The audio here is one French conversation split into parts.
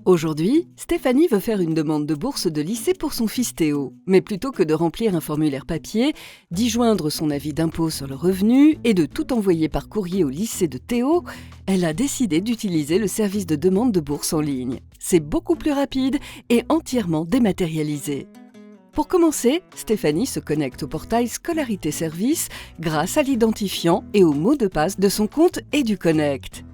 Aujourd'hui, Stéphanie veut faire une demande de bourse de lycée pour son fils Théo. Mais plutôt que de remplir un formulaire papier, d'y joindre son avis d'impôt sur le revenu et de tout envoyer par courrier au lycée de Théo, elle a décidé d'utiliser le service de demande de bourse en ligne. C'est beaucoup plus rapide et entièrement dématérialisé. Pour commencer, Stéphanie se connecte au portail Scolarité Service grâce à l'identifiant et au mot de passe de son compte EduConnect.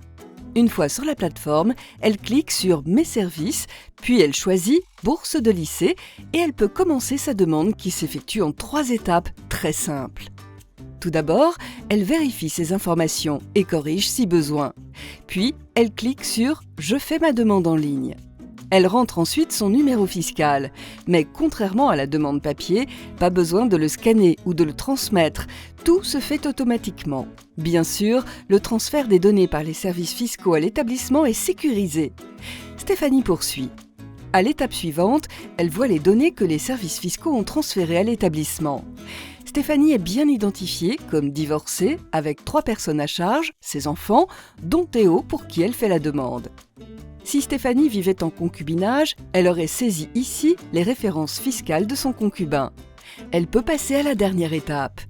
Une fois sur la plateforme, elle clique sur « Mes services », puis elle choisit « Bourse de lycée » et elle peut commencer sa demande qui s'effectue en 3 étapes très simples. Tout d'abord, elle vérifie ses informations et corrige si besoin. Puis, elle clique sur « Je fais ma demande en ligne ». Elle rentre ensuite son numéro fiscal, mais contrairement à la demande papier, pas besoin de le scanner ou de le transmettre, tout se fait automatiquement. Bien sûr, le transfert des données par les services fiscaux à l'établissement est sécurisé. Stéphanie poursuit. À l'étape suivante, elle voit les données que les services fiscaux ont transférées à l'établissement. Stéphanie est bien identifiée comme divorcée avec 3 personnes à charge, ses enfants, dont Théo pour qui elle fait la demande. Si Stéphanie vivait en concubinage, elle aurait saisi ici les références fiscales de son concubin. Elle peut passer à la dernière étape.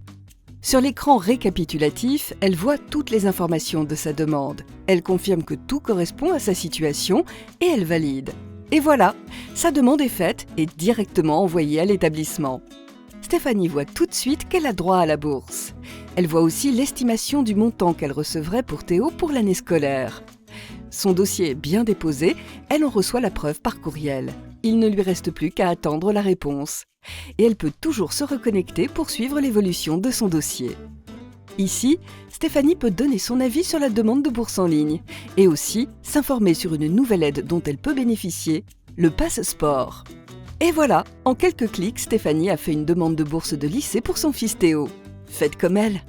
Sur l'écran récapitulatif, elle voit toutes les informations de sa demande. Elle confirme que tout correspond à sa situation et elle valide. Et voilà, sa demande est faite et directement envoyée à l'établissement. Stéphanie voit tout de suite qu'elle a droit à la bourse. Elle voit aussi l'estimation du montant qu'elle recevrait pour Théo pour l'année scolaire. Son dossier est bien déposé, elle en reçoit la preuve par courriel. Il ne lui reste plus qu'à attendre la réponse. Et elle peut toujours se reconnecter pour suivre l'évolution de son dossier. Ici, Stéphanie peut donner son avis sur la demande de bourse en ligne et aussi s'informer sur une nouvelle aide dont elle peut bénéficier, le Pass Sport. Et voilà, en quelques clics, Stéphanie a fait une demande de bourse de lycée pour son fils Théo. Faites comme elle!